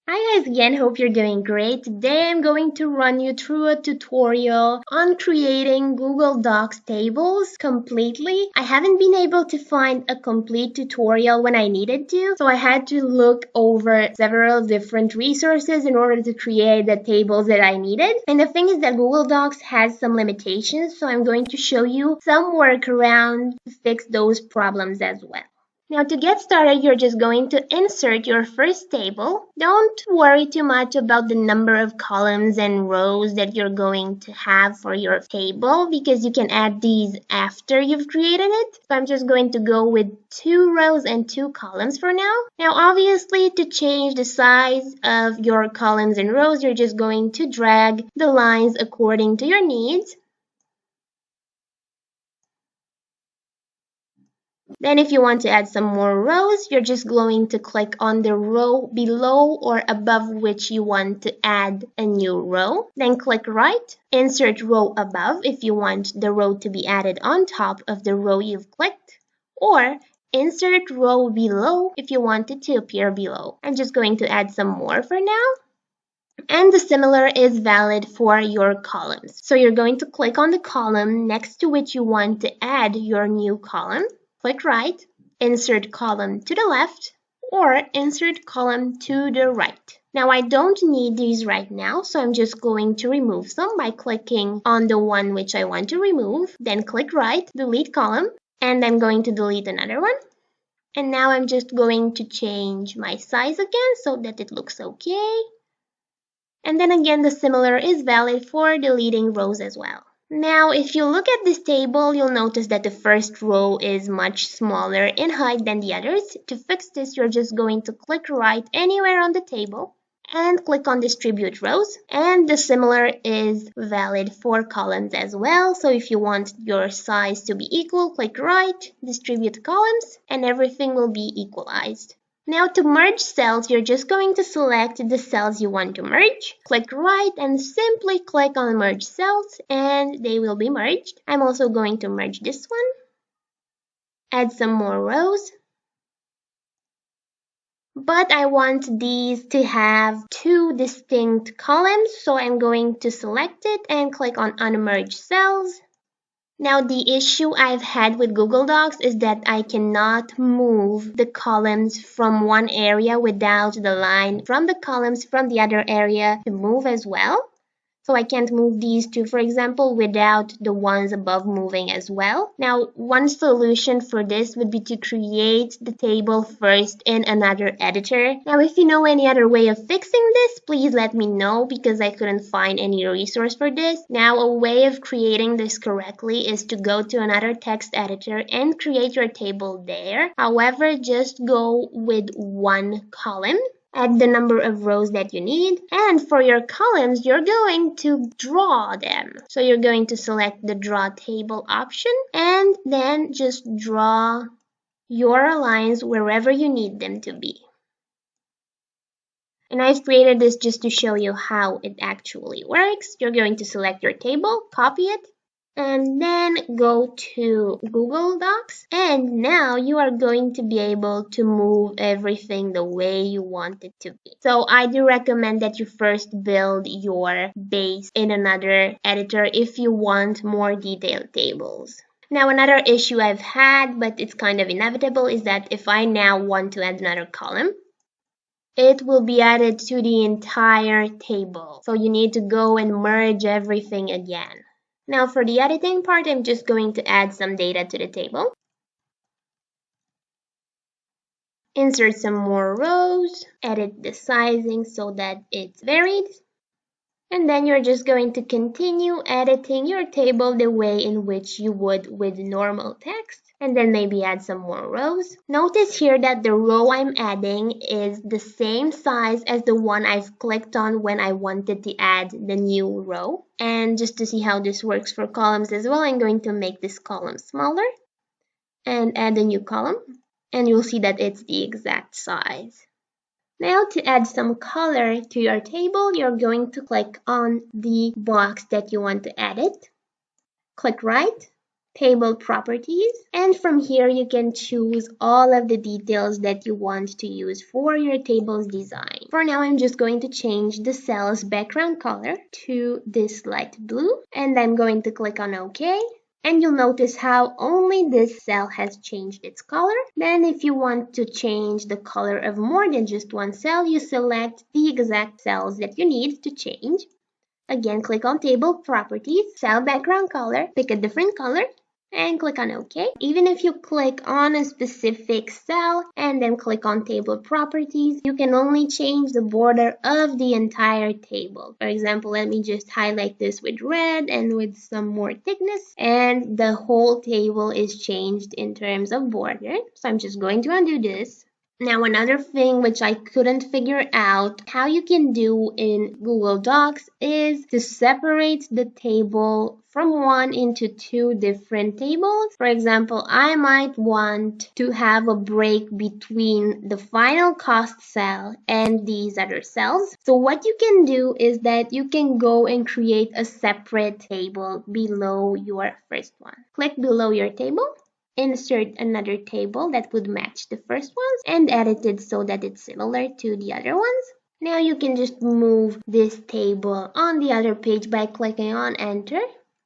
Hi guys again, hope you're doing great. Today I'm going to run you through a tutorial on creating Google Docs tables completely. I haven't been able to find a complete tutorial when I needed to, so I had to look over several different resources in order to create the tables that I needed. And the thing is that Google Docs has some limitations, so I'm going to show you some workaround to fix those problems as well. Now to get started, you're just going to insert your first table. Don't worry too much about the number of columns and rows that you're going to have for your table because you can add these after you've created it. So I'm just going to go with 2 rows and 2 columns for now. Now obviously to change the size of your columns and rows, you're just going to drag the lines according to your needs. Then if you want to add some more rows, you're just going to click on the row below or above which you want to add a new row. Then click right, insert row above if you want the row to be added on top of the row you've clicked, or insert row below if you want it to appear below. I'm just going to add some more for now. And the similar is valid for your columns. So you're going to click on the column next to which you want to add your new column. Click right, insert column to the left, or insert column to the right. Now I don't need these right now, so I'm just going to remove some by clicking on the one which I want to remove. Then click right, delete column, and I'm going to delete another one. And now I'm just going to change my size again so that it looks okay. And then again, the similar is valid for deleting rows as well. Now, if you look at this table, you'll notice that the first row is much smaller in height than the others. To fix this, you're just going to click right anywhere on the table and click on distribute rows. And the similar is valid for columns as well. So if you want your size to be equal, click right, distribute columns, and everything will be equalized. Now to merge cells, you're just going to select the cells you want to merge. Click right and simply click on merge cells and they will be merged. I'm also going to merge this one. Add some more rows. But I want these to have 2 distinct columns, so I'm going to select it and click on unmerge cells. Now the issue I've had with Google Docs is that I cannot move the columns from one area without the line from the columns from the other area to move as well. So I can't move these two, for example, without the ones above moving as well. Now, one solution for this would be to create the table first in another editor. Now, if you know any other way of fixing this, please let me know because I couldn't find any resource for this. Now, a way of creating this correctly is to go to another text editor and create your table there. However, just go with 1 column. Add the number of rows that you need, and for your columns you're going to draw them. So you're going to select the draw table option and then just draw your lines wherever you need them to be. And I've created this just to show you how it actually works. You're going to select your table, copy it, and then go to Google Docs, and now you are going to be able to move everything the way you want it to be. So I do recommend that you first build your base in another editor if you want more detailed tables. Now another issue I've had, but it's kind of inevitable, is that if I now want to add another column, it will be added to the entire table. So you need to go and merge everything again. Now for the editing part, I'm just going to add some data to the table. Insert some more rows, edit the sizing so that it's varied. And then you're just going to continue editing your table the way in which you would with normal text. And then maybe add some more rows. Notice here that the row I'm adding is the same size as the one I've clicked on when I wanted to add the new row. And just to see how this works for columns as well, I'm going to make this column smaller and add a new column. And you'll see that it's the exact size. Now to add some color to your table, you're going to click on the box that you want to edit. Click right. Table Properties, and from here you can choose all of the details that you want to use for your table's design. For now, I'm just going to change the cell's background color to this light blue, and I'm going to click on OK. And you'll notice how only this cell has changed its color. Then if you want to change the color of more than just one cell, you select the exact cells that you need to change. Again, click on Table Properties, Cell Background Color, pick a different color, and click on OK. Even if you click on a specific cell and then click on Table Properties, you can only change the border of the entire table. For example, let me just highlight this with red and with some more thickness, and the whole table is changed in terms of border. So I'm just going to undo this. Now, another thing which I couldn't figure out how you can do in Google Docs is to separate the table from one into two different tables. For example, I might want to have a break between the final cost cell and these other cells. So what you can do is that you can go and create a separate table below your first one. Click below your table. Insert another table that would match the first ones and edit it so that it's similar to the other ones. Now you can just move this table on the other page by clicking on Enter.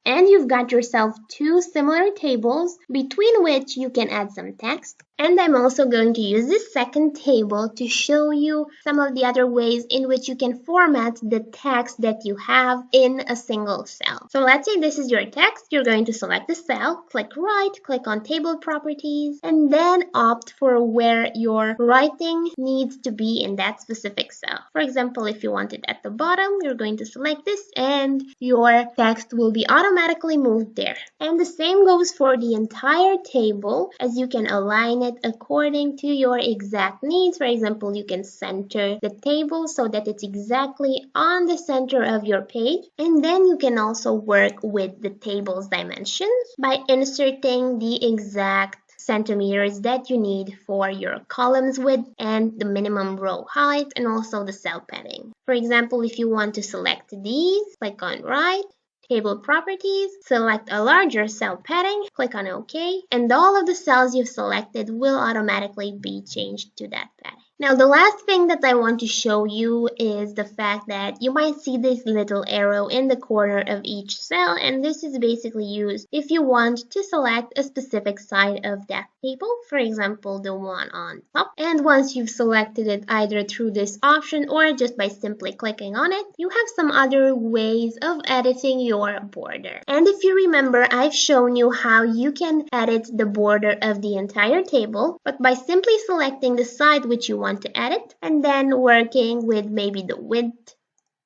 And you've got yourself two similar tables between which you can add some text. And I'm also going to use this second table to show you some of the other ways in which you can format the text that you have in a single cell. So let's say this is your text. You're going to select the cell, click right, click on Table Properties, and then opt for where your writing needs to be in that specific cell. For example, if you want it at the bottom, you're going to select this and your text will be automatically moved there. And the same goes for the entire table, as you can align it according to your exact needs. For example, you can center the table so that it's exactly on the center of your page. And then you can also work with the table's dimensions by inserting the exact centimeters that you need for your columns width and the minimum row height and also the cell padding. For example, if you want to select these, click on right, Table Properties, select a larger cell padding, click on OK, and all of the cells you've selected will automatically be changed to that padding. Now, the last thing that I want to show you is the fact that you might see this little arrow in the corner of each cell, and this is basically used if you want to select a specific side of that table, for example, the one on top. And once you've selected it either through this option or just by simply clicking on it, you have some other ways of editing your border. And if you remember, I've shown you how you can edit the border of the entire table, but by simply selecting the side which you want to edit and then working with maybe the width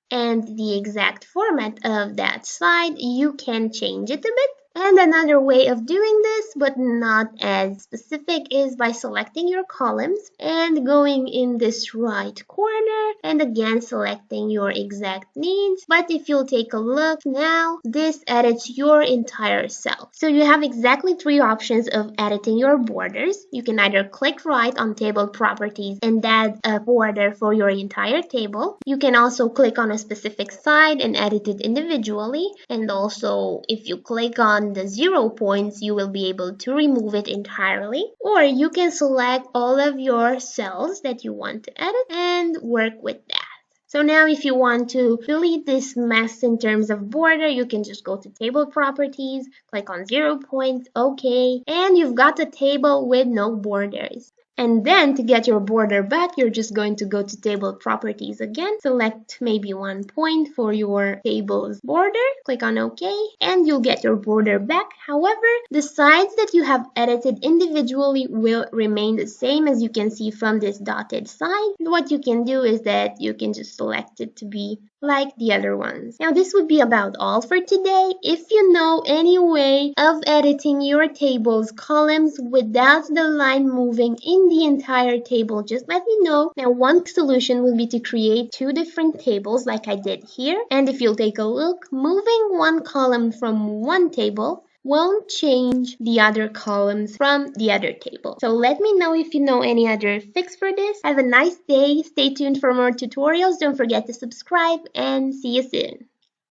and the exact format of that side, you can change it a bit. And another way of doing this, but not as specific, is by selecting your columns and going in this right corner and again selecting your exact needs. But if you'll take a look now, this edits your entire cell. So you have exactly three options of editing your borders. You can either click right on Table Properties and add a border for your entire table. You can also click on a specific side and edit it individually. And also, if you click on the 0 points, you will be able to remove it entirely. Or you can select all of your cells that you want to edit and work with that. So now if you want to delete this mess in terms of border, you can just go to Table Properties, click on 0 points, OK, and you've got a table with no borders. And then to get your border back, you're just going to go to Table Properties again, select maybe 1 point for your table's border, click on OK, and you'll get your border back. However, the sides that you have edited individually will remain the same, as you can see from this dotted side. And what you can do is that you can just select it to be like the other ones. Now, this would be about all for today. If you know any way of editing your table's columns without the line moving in the entire table, just let me know. Now, one solution would be to create two different tables like I did here. And if you'll take a look, moving one column from one table won't change the other columns from the other table. So let me know if you know any other fix for this. Have a nice day. Stay tuned for more tutorials. Don't forget to subscribe and see you soon.